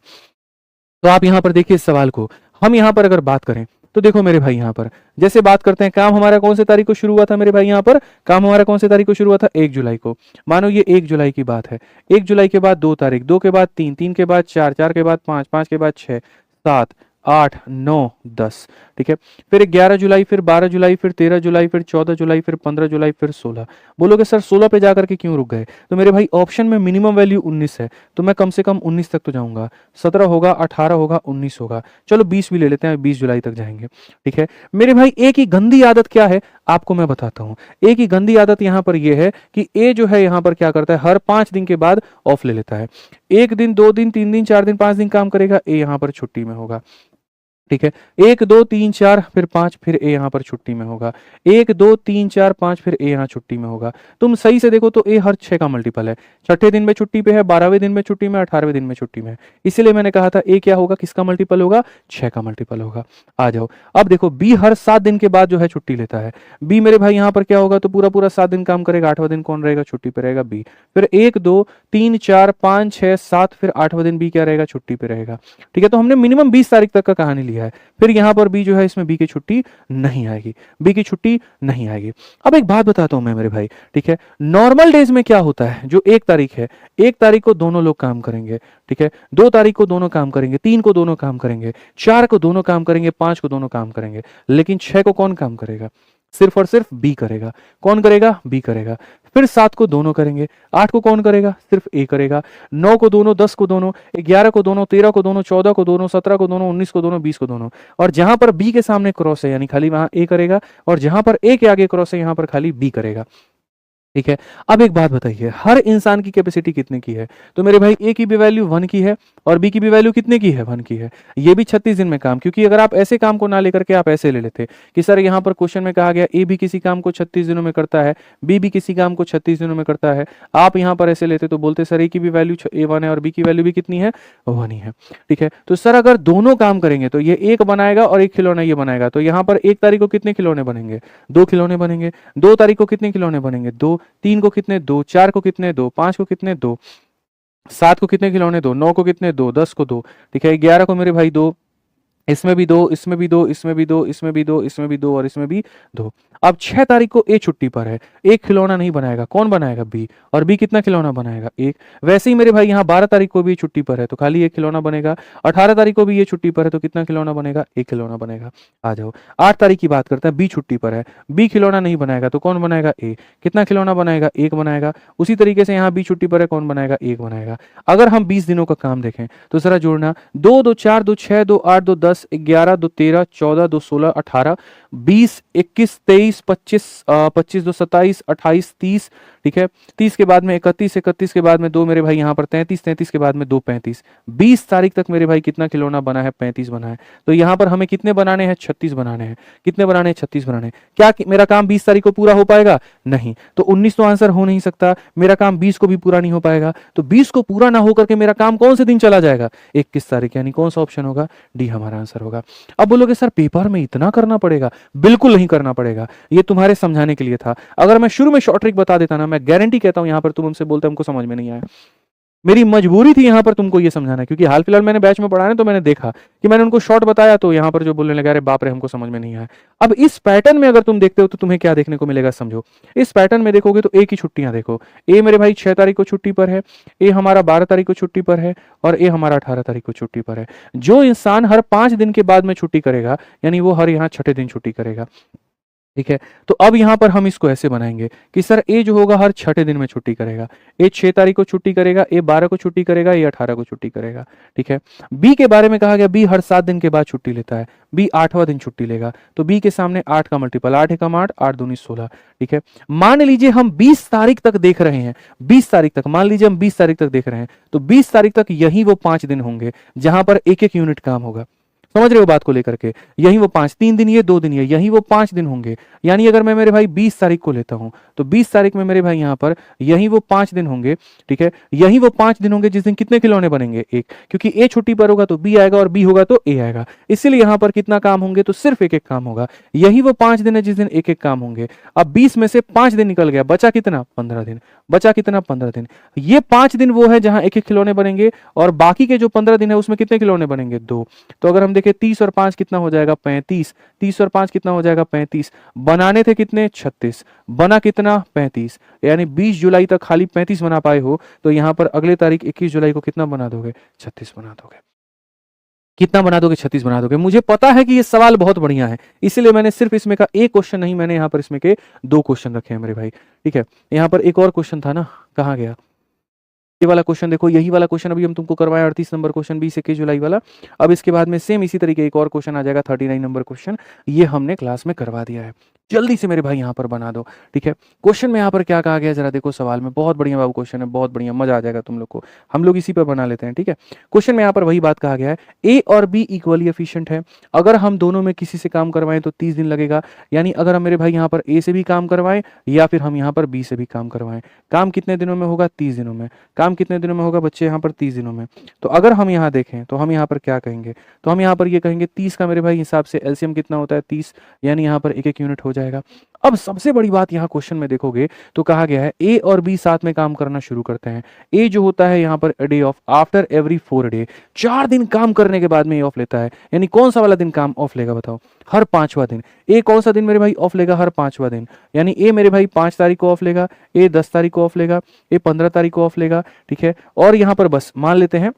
तो आप यहाँ पर देखिए इस सवाल को, हम यहाँ पर अगर बात करें तो देखो मेरे भाई यहाँ पर जैसे बात करते हैं, काम हमारा कौन से तारीख को शुरू हुआ था मेरे भाई, यहाँ पर काम हमारा कौन से तारीख को शुरू हुआ था, 1 जुलाई को। मानो ये 1 जुलाई की बात है, 1 जुलाई के बाद 2 तारीख, 2 के बाद 3, 3 के बाद 4, 4 के बाद 5, 5 के बाद 6, 7, 8, 9, 10, ठीक है, फिर 11 जुलाई, फिर 12 जुलाई, फिर 13 जुलाई, फिर 14 जुलाई, फिर 15 जुलाई, फिर 16। बोलोगे सर 16 पे जाकर के क्यों रुक गए, तो मेरे भाई ऑप्शन में मिनिमम वैल्यू 19 है, तो मैं कम से कम 19 तक तो जाऊंगा, 17 होगा, 18 होगा, 19 होगा, चलो 20 भी ले लेते हैं, 20 जुलाई तक जाएंगे। ठीक है मेरे भाई, ए की गंदी आदत क्या है आपको मैं बताता हूं। ए की गंदी आदत यहां पर यह है कि ए जो है यहां पर क्या करता है, हर 5 दिन के बाद ऑफ ले लेता है। 1 दिन, 2 दिन, 3 दिन, 4 दिन, 5 दिन काम करेगा, ए यहां पर छुट्टी में होगा। ठीक है, 1 2 3 4 फिर 5, फिर ए यहाँ पर छुट्टी में होगा, 1 2 3 4 5 फिर ए यहाँ छुट्टी में होगा। तुम सही से देखो तो ए हर 6 का मल्टीपल है, 6ठे दिन में छुट्टी पे है, 12वें दिन में छुट्टी में, 18वें दिन में छुट्टी में, इसीलिए मैंने कहा था ए क्या होगा, किसका मल्टीपल होगा, 6 का मल्टीपल होगा। आ जाओ, अब देखो बी हर 7 दिन के बाद जो है छुट्टी लेता है। बी मेरे भाई यहाँ पर क्या होगा, तो पूरा पूरा 7 दिन काम करेगा, 8वां दिन कौन रहेगा, छुट्टी पे रहेगा बी। फिर 1 2 3 4 5 6 7 फिर 8वां दिन बी क्या रहेगा, छुट्टी पे रहेगा। ठीक है, तो हमने मिनिमम 20 तारीख तक का कहानी लिया है। फिर यहां पर बी जो है इसमें बी की छुट्टी नहीं आएगी, बी की छुट्टी नहीं आएगी। अब एक बात बताता हूं मैं मेरे भाई, ठीक है, नॉर्मल डेज में क्या होता है, जो 1 तारीख है, 1 तारीख को दोनों लोग काम करेंगे, ठीक है, 2 तारीख को दोनों काम करेंगे, 3 को दोनों काम करेंगे, 4 को दोनों काम करेंगे, 5 को दोनों काम करेंगे, लेकिन 6 को कौन काम करेगा, सिर्फ और सिर्फ बी करेगा। कौन करेगा, बी करेगा। फिर 7 को दोनों करेंगे, 8 को कौन करेगा, सिर्फ ए करेगा, 9 को दोनों, 10 को दोनों, 11 को दोनों, 13 को दोनों, 14 को दोनों, 17 को दोनों, 19 को दोनों, 20 को दोनों। और जहां पर बी के सामने क्रॉस है यानी खाली वहां ए करेगा, और जहां पर ए के आगे क्रॉस है यहां पर खाली बी करेगा। ठीक है, अब एक बात बताइए, हर इंसान की कैपेसिटी कितने की है, तो मेरे भाई ए की भी वैल्यू 1 की है और बी की भी वैल्यू कितने की है, 1 की है। ये भी 36 दिन में काम, क्योंकि अगर आप ऐसे काम को ना लेकर के आप ऐसे ले लेते कि सर यहाँ पर क्वेश्चन में कहा गया ए भी किसी काम को 36 दिनों में करता है, बी भी किसी काम को 36 दिनों में करता है, आप यहाँ पर ऐसे लेते तो बोलते सर ए की भी वैल्यू A1 है और बी की वैल्यू भी कितनी है, 1 ही है। ठीक है, तो सर अगर दोनों काम करेंगे तो ये एक बनाएगा और एक खिलौना ये बनाएगा, तो यहाँ पर 1 तारीख को कितने खिलौने बनेंगे, 2 खिलौने बनेंगे। 2 तारीख को कितने खिलौने बनेंगे, 2। 3 को कितने, 2। 4 को कितने, 2। 5 को कितने, 2। 7 को कितने खिलौने, 2। 9 को कितने, 2। 10 को 2। ठीक है, 11 को मेरे भाई 2, इसमें भी 2, इसमें भी 2, इसमें भी 2, इसमें भी 2, इसमें भी 2 और इसमें भी 2। अब 6 तारीख को ए छुट्टी पर है, एक खिलौना नहीं बनाएगा, कौन बनाएगा, बी। और बी कितना खिलौना बनाएगा, 1। वैसे ही मेरे भाई यहाँ 12 तारीख को भी छुट्टी पर है तो खाली एक खिलौना बनेगा। 18 तारीख को भी ये छुट्टी पर है तो कितना खिलौना बनेगा, एक खिलौना बनेगा। आ जाओ, 8 तारीख की बात करते हैं, बी छुट्टी पर है, बी खिलौना नहीं बनाएगा तो कौन बनाएगा, ए। कितना खिलौना बनाएगा, 1 बनाएगा। उसी तरीके से यहाँ बी छुट्टी पर है, कौन बनाएगा, 1 बनाएगा। अगर हम 20 दिनों का काम देखें तो जरा जोड़ना, 2 2 4 2 6 2 8 2 10 11 2 13 14 2 16 18 20 21 23 25 25 2 27 28 30। ठीक है, 30 के बाद में 31, 31 के बाद में 2 मेरे भाई यहाँ पर 33, 33 के बाद में 2 35। 20 तारीख तक मेरे भाई कितना खिलौना बना है, 35 बना है। तो यहाँ पर हमें कितने बनाने हैं, 36 बनाने हैं। कितने बनाने हैं, 36 बनाने हैं। क्या मेरा काम 20 तारीख को पूरा हो पाएगा, नहीं। तो 19 तो आंसर हो नहीं सकता, मेरा काम 20 को भी पूरा नहीं हो पाएगा। तो 20 को पूरा ना होकर के मेरा काम कौन से दिन चला जाएगा, 21 तारीख, यानी कौन सा ऑप्शन होगा, डी हमारा आंसर होगा। अब बोलोगे सर पेपर में इतना करना पड़ेगा, बिल्कुल नहीं करना पड़ेगा। ये तुम्हारे समझाने के लिए था। अगर मैं शुरू में शॉर्ट ट्रिक बता देता ना, मैं गारंटी कहता हूं यहां पर तुम हमसे बोलते हमको समझ में नहीं आया। मेरी मजबूरी थी यहाँ पर तुमको ये समझाना, क्योंकि हाल फिलहाल मैंने बैच में पढ़ा है तो मैंने देखा कि मैंने उनको शॉर्ट बताया तो यहाँ पर जो बोलने लगा, अरे बाप रे हमको समझ में नहीं आया। अब इस पैटर्न में अगर तुम देखते हो तो तुम्हें क्या देखने को मिलेगा समझो। इस पैटर्न में देखोगे तो ए की छुट्टियां देखो, ए मेरे भाई 6 तारीख को छुट्टी पर है, ए हमारा 12 तारीख को छुट्टी पर है, और ए हमारा 18 तारीख को छुट्टी पर है। जो इंसान हर 5 दिन के बाद में छुट्टी करेगा, यानी वो हर यहाँ छठे दिन छुट्टी करेगा। ठीक है, तो अब यहां पर हम इसको ऐसे बनाएंगे कि सर ए जो होगा हर छठे दिन में छुट्टी करेगा, ए 6 तारीख को छुट्टी करेगा, ए 12 को छुट्टी करेगा, ए 18 को छुट्टी करेगा। ठीक है, बी के बारे में कहा गया बी हर 7 दिन के बाद छुट्टी लेता है, बी 8वां दिन छुट्टी लेगा, तो बी के सामने 8 का मल्टीपल, 8 एकम 8, 8 दूनी 16। ठीक है, मान लीजिए हम 20 तारीख तक देख रहे हैं, 20 तारीख तक, मान लीजिए हम 20 तारीख तक देख रहे हैं, तो 20 तारीख तक यही वो 5 दिन होंगे जहां पर एक एक यूनिट काम होगा। समझ रहे हो बात को लेकर के, यही वो 5, 3 दिन ये 2 दिन ये, यही वो 5 दिन होंगे। यानी अगर मैं मेरे भाई 20 तारीख को लेता हूं तो 20 तारीख में मेरे भाई यहां पर यही वो 5 दिन होंगे। ठीक है, यही वो 5 दिन होंगे जिस दिन कितने खिलौने बनेंगे, एक, क्योंकि ए छुट्टी पर होगा तो बी आएगा और बी होगा तो ए आएगा, इसीलिए यहां पर कितना काम होंगे, तो सिर्फ एक एक काम होगा। यही वो 5 दिन है जिस दिन एक एक काम होंगे। अब 20 में से 5 दिन निकल गया, बचा कितना, 15 दिन, बचा कितना, 15 दिन। ये 5 दिन वो है जहां एक एक खिलौने बनेंगे, और बाकी के जो 15 दिन है उसमें कितने खिलौने बनेंगे, 2। तो अगर हम देखें 30 और 5 कितना हो जाएगा, 35, 30 और 5 कितना हो जाएगा, 35। बनाने थे कितने, 36, बना कितना, 35। यानी 20 जुलाई तक खाली 35 बना पाए हो, तो यहां पर अगले तारीख 21 जुलाई को कितना बना दोगे, 36 बना दोगे। कितना बना दोगे, 36 बना दोगे। मुझे पता है कि ये सवाल बहुत बढ़िया है, इसलिए मैंने सिर्फ इसमें का एक क्वेश्चन नहीं, मैंने यहां पर इसमें के 2 क्वेश्चन रखे हैं मेरे भाई। ठीक है, यहां पर एक और क्वेश्चन था ना, कहां गया, ये वाला क्वेश्चन देखो, यही वाला क्वेश्चन अभी हम तुमको करवाए 38 नंबर क्वेश्चन 20-21 जुलाई वाला। अब इसके बाद में सेम इसी तरीके एक और क्वेश्चन आ जाएगा 39 नंबर क्वेश्चन, ये हमने क्लास में करवा दिया है। जल्दी से मेरे भाई यहाँ पर बना दो। ठीक है, क्वेश्चन में यहाँ पर क्या कहा गया जरा देखो, सवाल में बहुत बढ़िया बाबू क्वेश्चन है, बहुत बढ़िया, मजा आ जाएगा तुम लोग को, हम लोग इसी पर बना लेते हैं। ठीक है, क्वेश्चन में यहाँ पर वही बात कहा गया है, ए और बी इक्वली एफिशिएंट है, अगर हम दोनों में किसी से काम करवाएं तो 30 दिन लगेगा। यानी अगर हम मेरे भाई यहाँ पर ए से भी काम करवाएं या फिर हम यहाँ पर बी से भी काम करवाएं, काम कितने दिनों में होगा, 30 दिनों में। काम कितने दिनों में होगा बच्चे, यहाँ पर 30 दिनों में। तो अगर हम यहाँ देखें तो हम यहाँ पर क्या कहेंगे, तो हम यहाँ पर ये कहेंगे 30 का मेरे भाई हिसाब से एलसीएम कितना होता है, 30, यानी यहाँ पर एक एक यूनिट हो जाएगा। अब सबसे बड़ी बात यहाँ क्वेश्चन में देखोगे तो कहा गया है ए और बी साथ में काम करना शुरू करते हैं। ए जो होता है यहाँ per day of after every 4 day, 4 दिन काम करने के बाद में ए ऑफ लेता है। यानी कौन सा वाला दिन काम ऑफ लेगा बताओ, हर 5वां दिन। ए कौन सा दिन मेरे भाई ऑफ लेगा, हर 5वां दिन। यानी ए मेरे भाई 5 तारीख को ऑफ लेगा, ए 10 तारीख को ऑफ लेगा, ए 15 तारीख को ऑफ लेगा। ठीक है, और यहाँ पर बस मान लेते हैं,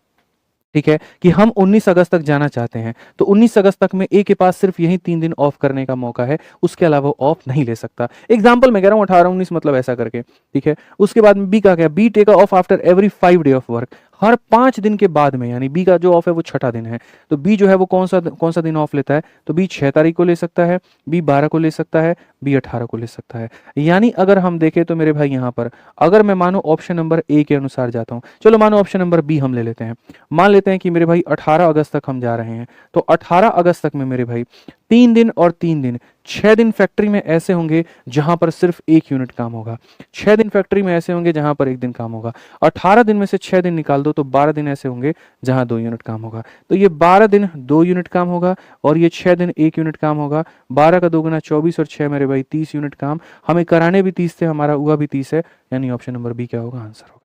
ठीक है, कि हम 19 अगस्त तक जाना चाहते हैं, तो 19 अगस्त तक में ए के पास सिर्फ यही 3 दिन ऑफ करने का मौका है, उसके अलावा वो ऑफ नहीं ले सकता। एग्जांपल मैं कह रहा हूँ 18-19 मतलब ऐसा करके। ठीक है, उसके बाद में बी का क्या, B take off after every 5 day off work, हर 5 दिन के बाद में, यानी बी का जो ऑफ है वो 6ठा दिन है। तो बी जो है वो कौन सा दिन ऑफ लेता है, तो बी 6 तारीख को ले सकता है, बी 12 को ले सकता है, बी 18 को ले सकता है। यानी अगर हम देखें तो मेरे भाई यहाँ पर अगर मैं मानो ऑप्शन नंबर ए के अनुसार जाता हूँ, चलो मानो ऑप्शन नंबर बी हम ले लेते हैं, मान लेते हैं कि मेरे भाई 18 अगस्त तक हम जा रहे हैं, तो 18 अगस्त तक में मेरे भाई 3 दिन और 3 दिन, 6 दिन फैक्ट्री में ऐसे होंगे जहां पर सिर्फ 1 यूनिट काम होगा, 6 दिन फैक्ट्री में ऐसे होंगे जहां पर 1 दिन काम होगा। 18 दिन में से 6 दिन निकाल दो तो 12 दिन ऐसे होंगे जहां 2 यूनिट काम होगा। तो ये 12 दिन 2 यूनिट काम होगा और ये 6 दिन 1 यूनिट काम होगा। 12 का 2 गुना 24 और 6 मेरे भाई 30 यूनिट काम, हमें कराने भी 30 थे, हमारा हुआ भी 30 है, यानी ऑप्शन नंबर बी क्या होगा, आंसर होगा।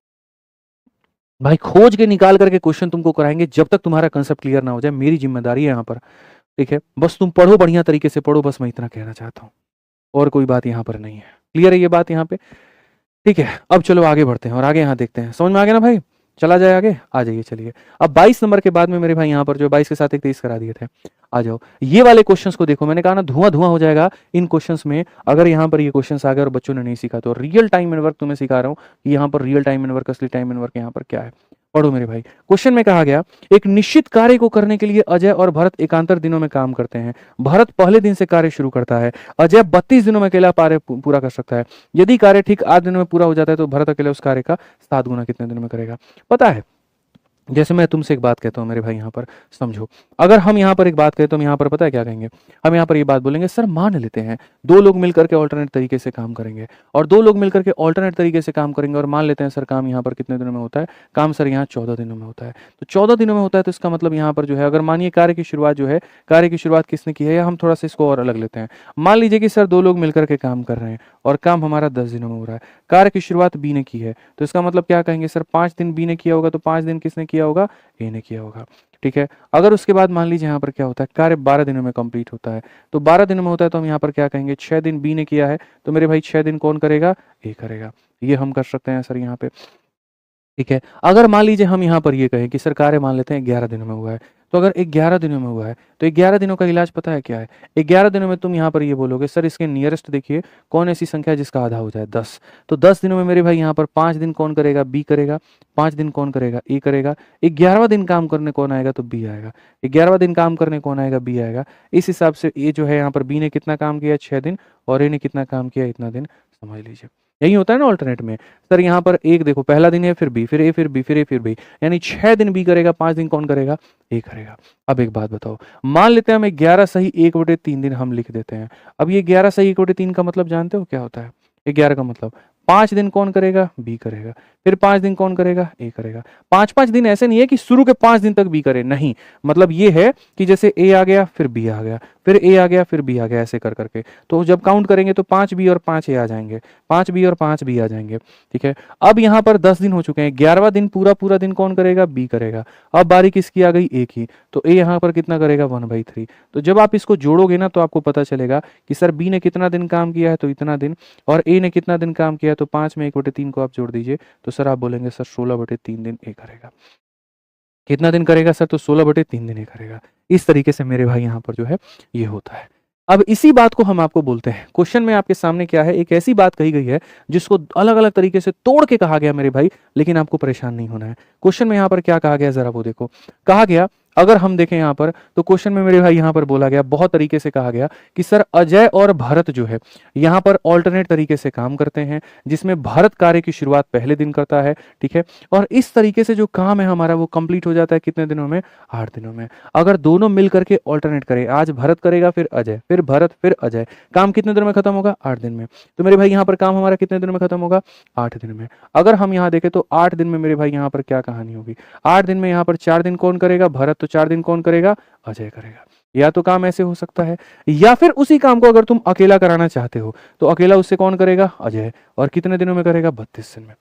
भाई खोज के निकाल करके क्वेश्चन तुमको कराएंगे जब तक तुम्हारा कंसेप्ट क्लियर ना हो जाए, मेरी जिम्मेदारी है यहाँ पर। ठीक है, बस तुम पढ़ो, बढ़िया तरीके से पढ़ो, बस मैं इतना कहना चाहता हूँ, और कोई बात यहाँ पर नहीं है। क्लियर है ये बात यहाँ पे? ठीक है, अब चलो आगे बढ़ते हैं और आगे यहाँ देखते हैं। समझ में आ गया ना भाई? चला जाए आगे, आ जाइए चलिए। अब 22 नंबर के बाद में मेरे भाई यहाँ पर जो 22 के साथ एक 23 करा दिए थे, आ जाओ। ये वाले क्वेश्चंस को देखो, मैंने कहा ना धुआं धुआं हो जाएगा इन क्वेश्चंस में अगर यहाँ पर ये क्वेश्चंस आ गए और बच्चों ने नहीं सीखा तो। रियल टाइम एंड वर्क तुम्हें सिखा रहा हूँ कि यहाँ पर रियल टाइम एंड वर्क, असली टाइम एंड वर्क यहाँ पर क्या है। पढ़ो मेरे भाई, क्वेश्चन में कहा गया एक निश्चित कार्य को करने के लिए अजय और भरत एकांतर दिनों में काम करते हैं। भरत पहले दिन से कार्य शुरू करता है, अजय 32 दिनों में अकेला कार्य पूरा कर सकता है। यदि कार्य ठीक 8 दिनों में पूरा हो जाता है तो भरत अकेले उस कार्य का 7 गुना कितने दिनों में करेगा? पता है जैसे मैं तुमसे एक बात कहता हूँ मेरे भाई यहाँ पर समझो, अगर हम यहाँ पर एक बात कहें तो हम यहाँ पर पता है क्या कहेंगे? हम यहाँ पर ये बात बोलेंगे, सर मान लेते हैं 2 लोग मिलकर के अल्टरनेट तरीके से काम करेंगे और 2 लोग मिलकर के अल्टरनेट तरीके से काम करेंगे और मान लेते हैं सर काम यहाँ पर कितने दिनों में होता है? काम सर यहाँ 14 दिनों में होता है। तो 14 दिनों में होता है तो इसका मतलब यहाँ पर जो है, अगर मानिए कार्य की शुरुआत जो है, कार्य की शुरुआत किसने की है, या हम थोड़ा-सा इसको और अलग लेते हैं। मान लीजिए कि सर 2 लोग मिलकर के काम कर रहे हैं और काम हमारा 10 दिनों में हो रहा है। कार्य की शुरुआत बी ने की है, तो इसका मतलब क्या कहेंगे सर, 5 दिन बी ने किया होगा तो 5 दिन किसने किया होगा? ए ने किया होगा। ठीक है। अगर उसके बाद मान लीजिए यहाँ पर क्या होता है, कार्य 12 दिनों में कंप्लीट होता है। तो 12 दिनों में होता है तो हम यहाँ पर क्या कहेंगे, 6 दिन बी ने किया है, तो मेरे भाई 6 दिन कौन करेगा? ए करेगा। ये हम कर सकते हैं सर यहाँ पे। ठीक है। अगर मान लीजिए हम यहाँ पर ये कहें कि सर कार्य मान लेते हैं 11 दिनों में हुआ है, तो अगर 11 दिनों में हुआ है, तो 11 दिनों का इलाज पता है क्या है? 11 दिनों में तुम यहाँ पर ये बोलोगे सर इसके नियरेस्ट देखिए कौन ऐसी संख्या है जिसका आधा हो जाए 10। तो 10 दिनों में मेरे भाई यहाँ पर 5 दिन कौन करेगा? बी करेगा, 5 दिन कौन करेगा? ए करेगा, 11वाँ दिन काम करने कौन आएगा? तो बी आएगा, 11वाँ दिन काम करने कौन आएगा? बी आएगा। इस हिसाब से ये जो है यहाँ पर बी ने कितना काम किया? 6 दिन, और ए ने कितना काम किया? इतना दिन, समझ लीजिए। यही होता है ना अल्टरनेट में। सर यहाँ पर एक देखो पहला दिन है, फिर बी, फिर ए, फिर बी, फिर ए, फिर बी, यानी 6 दिन बी करेगा, 5 दिन कौन करेगा? ए करेगा। अब एक बात बताओ, मान लेते हैं हम 11 सही 1/3 दिन हम लिख देते हैं। अब ये 11 सही 1/3 का मतलब जानते हो क्या होता है? 11 का मतलब 5 दिन कौन करेगा? बी करेगा, फिर 5 दिन कौन करेगा? ए करेगा। 5-5 दिन ऐसे नहीं है कि शुरू के 5 दिन तक बी करे, नहीं। मतलब ये है कि जैसे ए आ गया, फिर बी आ गया, फिर ए आ गया, फिर बी आ गया, ऐसे कर करके। तो जब काउंट करेंगे तो 5 बी और 5 ए आ जाएंगे, 5 बी और 5 बी आ जाएंगे। ठीक है। अब यहाँ पर 10 दिन हो चुके हैं, 11वां दिन पूरा पूरा दिन कौन करेगा? बी करेगा। अब बारी किसकी आ गई? ए की। तो ए यहाँ पर कितना करेगा? 1/3। तो जब आप इसको जोड़ोगे ना तो आपको पता चलेगा कि सर बी ने कितना दिन काम किया है, तो इतना दिन, और ए ने कितना दिन काम किया है, तो 5 में 1/3 को आप जोड़ दीजिए, तो सर आप बोलेंगे सर 16/3 दिन ए करेगा। कितना दिन करेगा सर? तो 16/3 दिन ही करेगा। इस तरीके से मेरे भाई यहाँ पर जो है ये होता है। अब इसी बात को हम आपको बोलते हैं, क्वेश्चन में आपके सामने क्या है, एक ऐसी बात कही गई है जिसको अलग-अलग तरीके से तोड़ के कहा गया मेरे भाई, लेकिन आपको परेशान नहीं होना है। क्वेश्चन में यहाँ पर क्या कहा गया ज़रा वो देखो। कहा गया, अगर हम देखें यहाँ पर, तो क्वेश्चन में मेरे भाई यहाँ पर बोला गया, बहुत तरीके से कहा गया कि सर अजय और भरत जो है यहाँ पर ऑल्टरनेट तरीके से काम करते हैं, जिसमें भरत कार्य की शुरुआत पहले दिन करता है। ठीक है। और इस तरीके से जो काम है हमारा वो कंप्लीट हो जाता है कितने दिनों में? 8 दिनों में। अगर दोनों मिल करके ऑल्टरनेट करें, आज भरत करेगा, फिर अजय, फिर भरत, फिर अजय, काम कितने दिनों में खत्म होगा? 8 दिन में। तो मेरे भाई यहाँ पर काम हमारा कितने दिनों में खत्म होगा? 8 दिन में। अगर हम यहाँ देखें तो 8 दिन में मेरे भाई यहाँ पर क्या कहानी होगी? 8 दिन में यहाँ पर 4 दिन कौन करेगा? भरत, तो 4 दिन कौन करेगा? अजय करेगा। या तो काम ऐसे हो सकता है, या फिर उसी काम को अगर तुम अकेला कराना चाहते हो तो अकेला उससे कौन करेगा? अजय। और कितने दिनों में करेगा? 32 दिन में।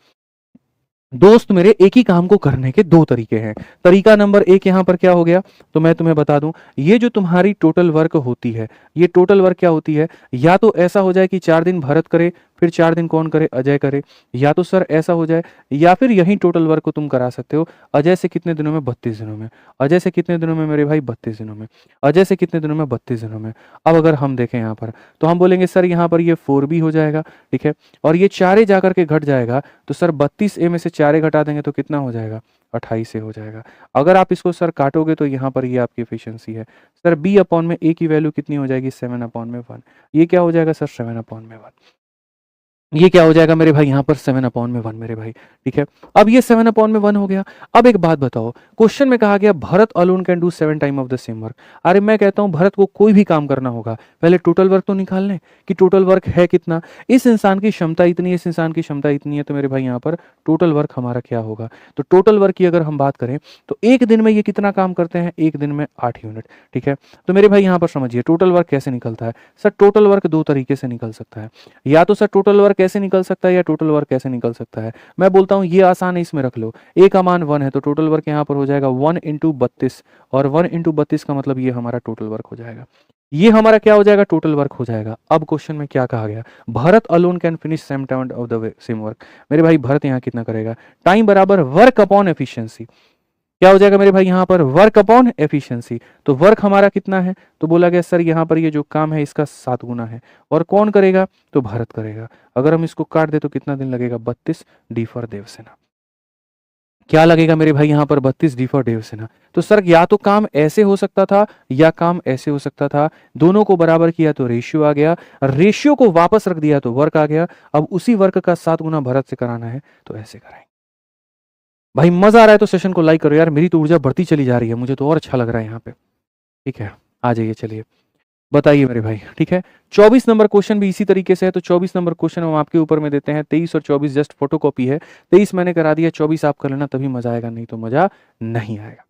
दोस्त मेरे, एक ही काम को करने के 2 तरीके हैं। तरीका नंबर 1 यहाँ पर क्या हो गया, तो मैं तुम्हें बता दूं, ये जो तुम्हारी टोटल वर्क होती है, ये टोटल वर्क क्या होती है? या तो ऐसा हो जाए कि 4 दिन भरत करे, फिर 4 दिन कौन करे? अजय करे। या तो सर ऐसा हो जाए, या फिर यही टोटल वर्क को तुम करा सकते हो अजय से कितने दिनों में? 32 दिनों में। अजय से कितने दिनों में मेरे भाई? 32 दिनों में। अजय से कितने दिनों में? 32 दिनों में। अब अगर हम देखें यहाँ पर, तो हम बोलेंगे सर यहाँ पर ये 4b हो जाएगा। ठीक है। और ये 4 जाकर के घट जाएगा, तो सर 32 ए में से 4 घटा देंगे तो कितना हो जाएगा? 28 ए हो जाएगा। अगर आप इसको सर काटोगे तो यहाँ पर ये आपकी एफिशिएंसी है। सर b अपॉन में a की वैल्यू कितनी हो जाएगी? 7/1। ये क्या हो जाएगा सर? 7/1। ये क्या हो जाएगा मेरे भाई यहाँ पर? 7/1 मेरे भाई। ठीक है। अब ये 7/1 हो गया। अब एक बात बताओ, क्वेश्चन में कहा गया Bharat alone can do 7 time of the same work. अरे मैं कहता हूँ भरत को कोई भी काम करना होगा, पहले टोटल वर्क तो निकाल लें कि टोटल वर्क है कितना। इस इंसान की क्षमता इतनी है, इस इंसान की क्षमता इतनी है, तो मेरे भाई यहाँ पर टोटल वर्क हमारा क्या होगा? तो टोटल वर्क की अगर हम बात करें तो एक दिन में ये कितना काम करते हैं? एक दिन में 8 यूनिट। ठीक है। तो मेरे भाई यहाँ पर समझिए टोटल वर्क कैसे निकलता है। सर टोटल वर्क 2 तरीके से निकल सकता है, या तो सर टोटल वर्क कैसे निकल सकता है, या टोटल वर्क कैसे निकल सकता है। मैं बोलता हूं ये आसान है, इसमें रख लो, ए का मान 1 है तो टोटल वर्क यहां पर हो जाएगा 1 इंटू 32, और 1 इंटू 32 का मतलब ये हमारा टोटल वर्क हो जाएगा। ये हमारा क्या हो जाएगा? टोटल वर्क हो जाएगा। अब क्वेश्चन में क्या कहा गया? Bharat alone can finish same time of the same work. मेरे भाई भरत यहाँ कितना करेगा? टाइम बराबर वर्क अपॉन एफिशिएंसी। क्या हो जाएगा मेरे भाई यहाँ पर? Work upon efficiency. तो वर्क हमारा कितना है? तो बोला गया सर यहाँ पर ये जो काम है इसका 7 गुना है, और कौन करेगा? तो भारत करेगा। अगर हम इसको काट दे तो कितना दिन लगेगा? 32 डी फॉर देवसेना। क्या लगेगा मेरे भाई यहाँ पर? 32 डी फॉर देवसेना। तो सर या तो काम ऐसे हो सकता था या काम ऐसे हो सकता था, दोनों को बराबर किया तो रेशियो आ गया, रेशियो को वापस रख दिया तो वर्क आ गया। अब उसी वर्क का 7 गुना भरत से कराना है तो ऐसे कराएंगे। भाई मज़ा आ रहा है तो सेशन को लाइक करो यार, मेरी तो ऊर्जा बढ़ती चली जा रही है, मुझे तो और अच्छा लग रहा है यहाँ पे। ठीक है, आ जाइए, चलिए बताइए मेरे भाई। ठीक है, 24 नंबर क्वेश्चन भी इसी तरीके से है। तो 24 नंबर क्वेश्चन हम आपके ऊपर में देते हैं। 23 और 24 जस्ट फोटोकॉपी है। 23 मैंने करा दिया, 24 आप कर लेना, तभी मजा आएगा, नहीं तो मजा नहीं आएगा।